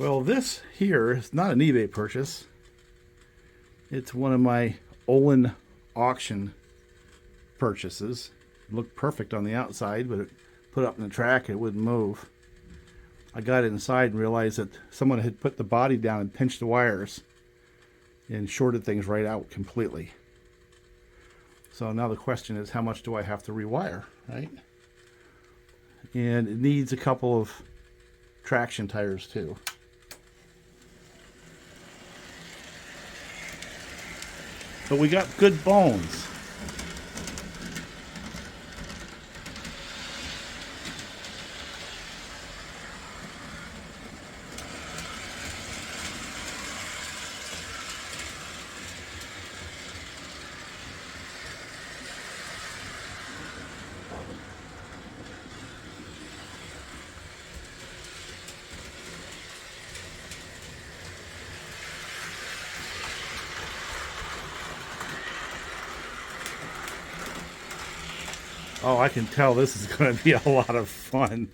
Well, this here is not an eBay purchase. It's one of my Olin auction purchases. It looked perfect on the outside, but it put up in the track, it wouldn't move. I got inside and realized that someone had put the body down and pinched the wires and shorted things right out completely. So now the question is, how much do I have to rewire, right? And it needs a couple of traction tires too. But we got good bones. Oh, I can tell this is going to be a lot of fun.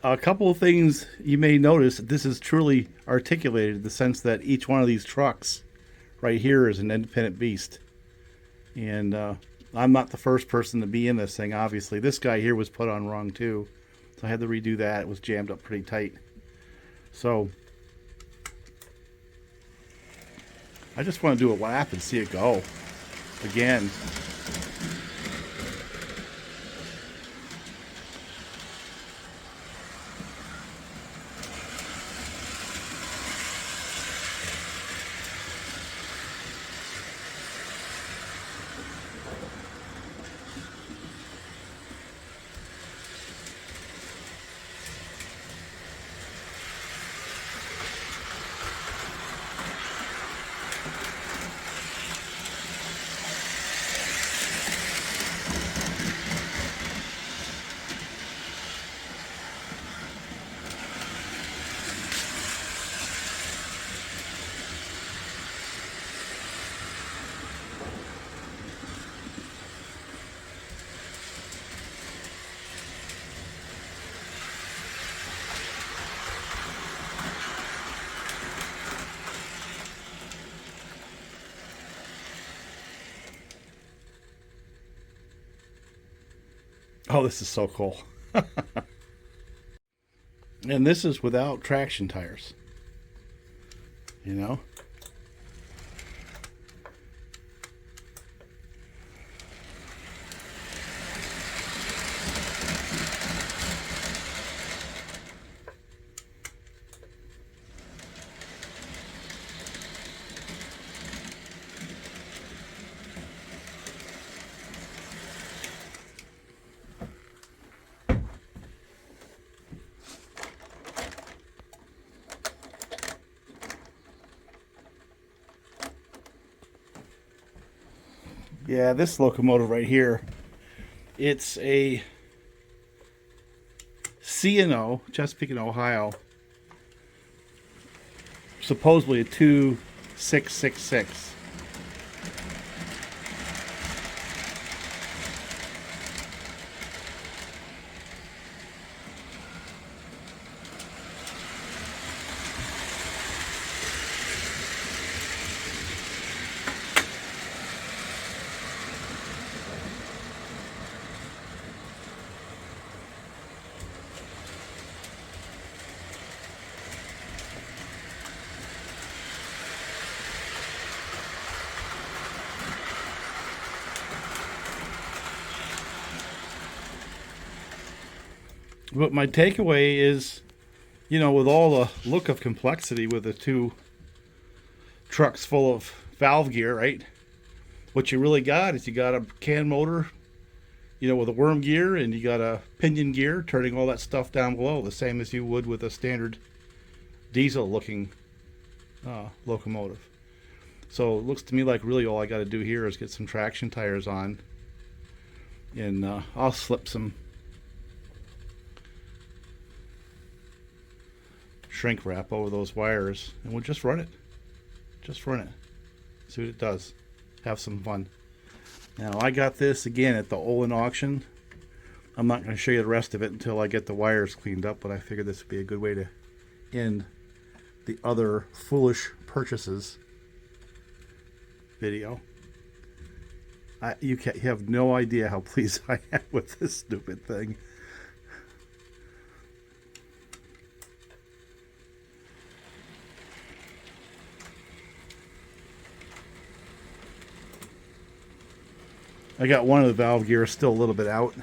A couple of things you may notice, this is truly articulated in the sense that each one of these trucks right here is an independent beast. And I'm not the first person to be in this thing, obviously. This guy here was put on wrong too. So I had to redo that. It was jammed up pretty tight. So I just want to do a lap and see it go again. Oh, this is so cool. And this is without traction tires. You know? Yeah, this locomotive right here, it's a C&O, Chesapeake and Ohio, supposedly a 2666. But my takeaway is, with all the look of complexity with the two trucks full of valve gear, right? What you really got is you got a can motor, with a worm gear, and you got a pinion gear turning all that stuff down below, the same as you would with a standard diesel-looking locomotive. So it looks to me like really all I got to do here is get some traction tires on, and I'll slip some shrink wrap over those wires, and we'll just run it. See what it does. Have some fun. Now, I got this again at the Olin auction. I'm not going to show you the rest of it until I get the wires cleaned up, but I figured this would be a good way to end the other foolish purchases video. You have no idea how pleased I am with this stupid thing. I got one of the valve gears still a little bit out,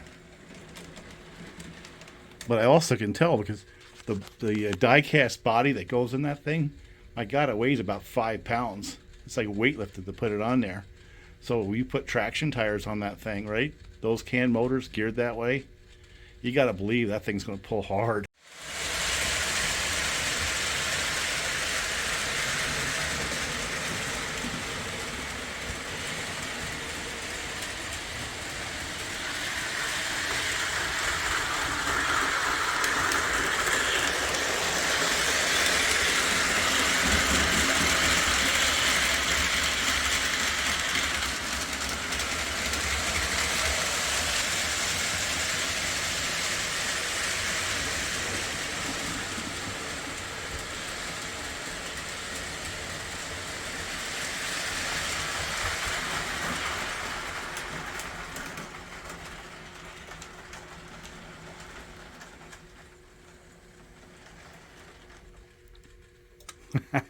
but I also can tell because the die-cast body that goes in that thing, my God, it weighs about 5 pounds. It's like weightlifted to put it on there. So we put traction tires on that thing, right? Those can motors geared that way. You got to believe that thing's going to pull hard.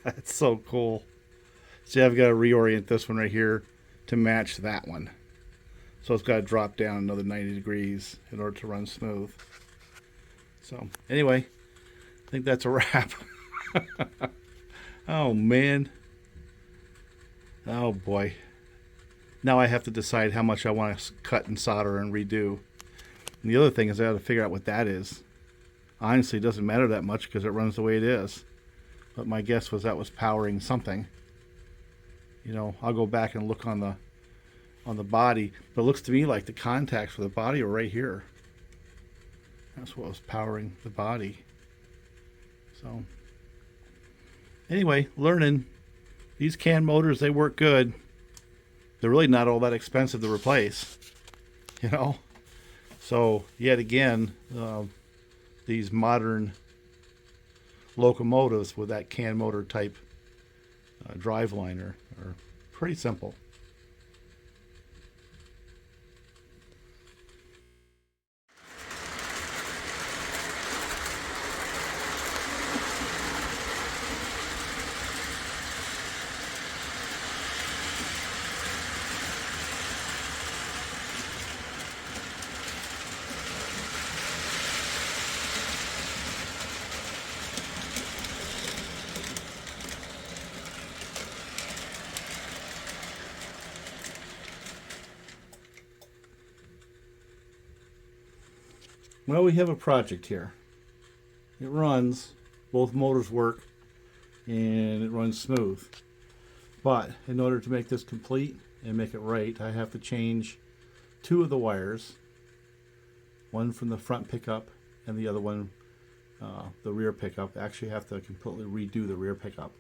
That's so cool. See, I've got to reorient this one right here to match that one. So it's got to drop down another 90 degrees in order to run smooth. So anyway, I think that's a wrap. Oh man. Oh boy. Now I have to decide how much I want to cut and solder and redo. And the other thing is I have to figure out what that is. Honestly, it doesn't matter that much because it runs the way it is. But my guess was that was powering something. You know, I'll go back and look on the body. But it looks to me like the contacts for the body are right here. That's what was powering the body. So, anyway, learning. These can motors, they work good. They're really not all that expensive to replace. You know? So, yet again, these modern locomotives with that can motor type driveline are pretty simple. Well, we have a project here. It runs, both motors work, and it runs smooth. But in order to make this complete and make it right, I have to change 2 of the wires. One from the front pickup and the other one, the rear pickup. Actually have to completely redo the rear pickup.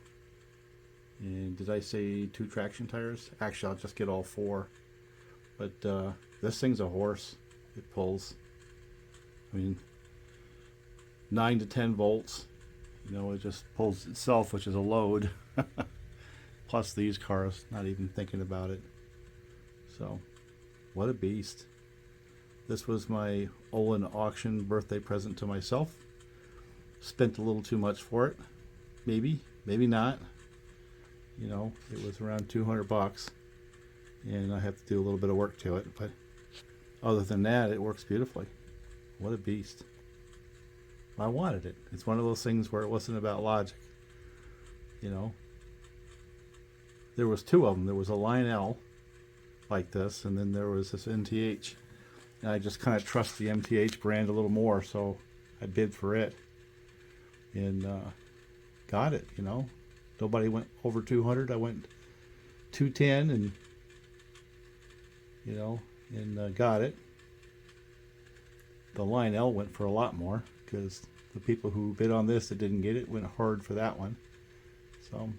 And did I say 2 traction tires? Actually, I'll just get all 4. But this thing's a horse. It pulls. I mean, 9 to 10 volts, you know, it just pulls itself, which is a load. Plus these cars, not even thinking about it. So, what a beast. This was my Olin auction birthday present to myself. Spent a little too much for it. Maybe, maybe not. You know, it was around 200 bucks. And I have to do a little bit of work to it. But other than that, it works beautifully. What a beast. I wanted it. It's one of those things where it wasn't about logic. You know, there was 2 of them. There was a Line L like this, and then there was this MTH. And I just kind of trust the MTH brand a little more, so I bid for it. And got it, you know. Nobody went over 200. I went 210 and, you know, and got it. The Line L went for a lot more because the people who bid on this that didn't get it went hard for that one. So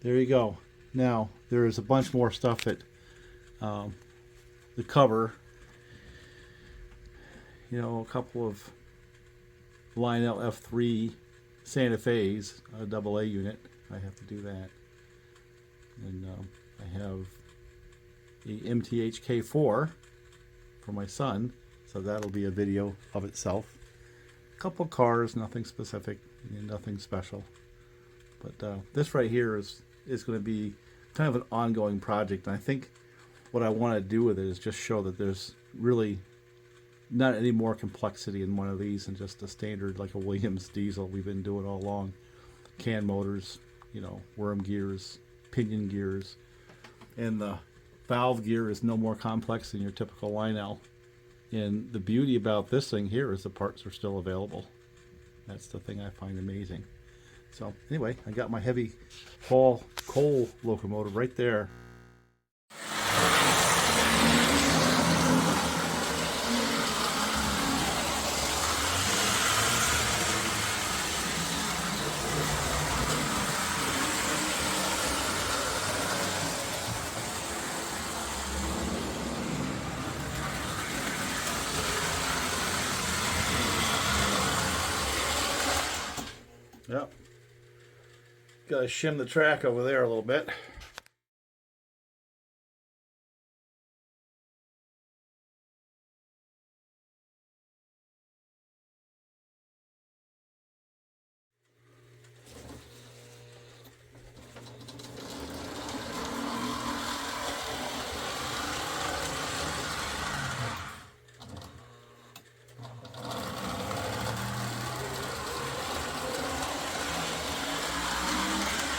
there you go. Now there is a bunch more stuff that the cover, you know, a couple of Line L F3 Santa Fe's, a AA unit. I have to do that. And I have a MTH K4 for my son, so that'll be a video of itself. A couple cars, nothing specific, nothing special. But this right here is going to be kind of an ongoing project. And I think what I want to do with it is just show that there's really not any more complexity in one of these than just a standard, like a Williams diesel we've been doing all along. Can motors, worm gears, pinion gears, and the valve gear is no more complex than your typical Lionel. And the beauty about this thing here is the parts are still available. That's the thing I find amazing. So anyway, I got my heavy haul coal locomotive right there. Yep. Gotta shim the track over there a little bit.